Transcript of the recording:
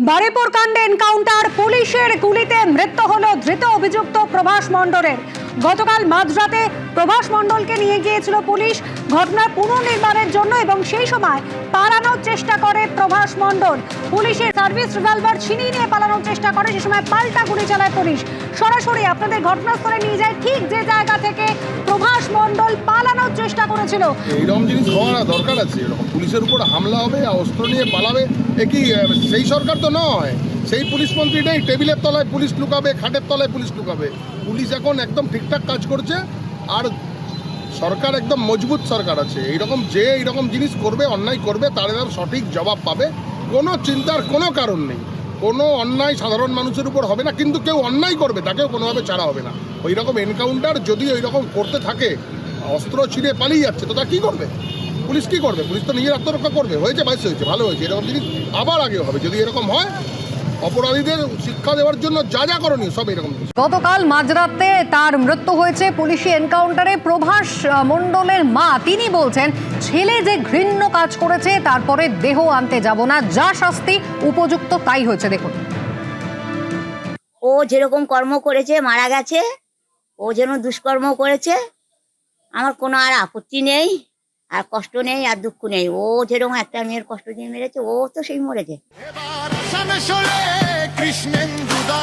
বারুইপুর কাণ্ডে এনকাউন্টার, পুলিশের গুলিতে মৃত্যু হলো ধৃত অভিযুক্ত প্রভাস মণ্ডলের। গতকাল মাঝরাতে প্রভাস মণ্ডলকে নিয়ে গিয়েছিল পুলিশ ঘটনার পুনর্নির্মাণের জন্য এবং সেই সময় পালানোর চেষ্টা করে প্রভাস মণ্ডল। পুলিশের সার্ভিস রিভলভার ছিনিয়ে নিয়ে পালানোর চেষ্টা করে, সে সময় পাল্টা গুলি চালায় পুলিশ। সরাসরি আপনাদের ঘটনাস্থলে নিয়ে যায়, ঠিক যে জায়গা থেকে প্রভাস মণ্ডল পালানোর চেষ্টা করেছিল। এইরকম জিনিস হওয়ার দরকার আছে। এরকম পুলিশের উপর হামলা হবে, অস্ত্র নিয়ে পালাবে, এ কি সেই সরকার তো নয়। সেই পুলিশ মন্ত্রী নেই, টেবিলের তলায় পুলিশ লুকাবে, খাটের তলায় পুলিশ লুকাবে। পুলিশ এখন একদম ঠিকঠাক কাজ করছে, আর সরকার একদম মজবুত সরকার আছে। এইরকম জিনিস করবে, অন্যায় করবে, তার সঠিক জবাব পাবে। কোনো চিন্তার কোনো কারণ নেই। কোনো অন্যায় সাধারণ মানুষের উপর হবে না, কিন্তু কেউ অন্যায় করবে তাকেও কোনোভাবে ছাড়া হবে না। ওই রকম এনকাউন্টার যদি ওই রকম করতে থাকে, অস্ত্র ছিঁড়ে পালিয়ে যাচ্ছে, তো তা কী করবে? পুলিশ কী করবে? পুলিশ তো নিজের আত্মরক্ষা করবে। হয়েছে, বাইশ হয়েছে, ভালো হয়েছে। এরকম জিনিস আবার আগে হবে। যদি এরকম হয়, অপরাধীদের শিক্ষা দেওয়ার জন্য যা যা করণীয় সব এরকম। গতকাল মাঝরাতে তার মৃত্যু হয়েছে পুলিশি এনকাউন্টারে। প্রভাস মণ্ডলের মা তিনি বলছেন, ছেলে যে ঘৃণ্য কাজ করেছে তারপরে দেহ আনতে যাব না, যা শাস্তি উপযুক্ত তাই হয়েছে। দেখুন, ও যেরকম কর্ম করেছে, মারা গেছে, ও যেন দুষ্কর্ম করেছে, আমার কোনো আর আপত্তি নেই, আর কষ্ট নেই, আর দুঃখ নেই। ও যেরকম একটা মেয়ের কষ্ট দিয়ে মেরেছে, ও তো সেই মরেছে। কৃষ্ণেন্দুদা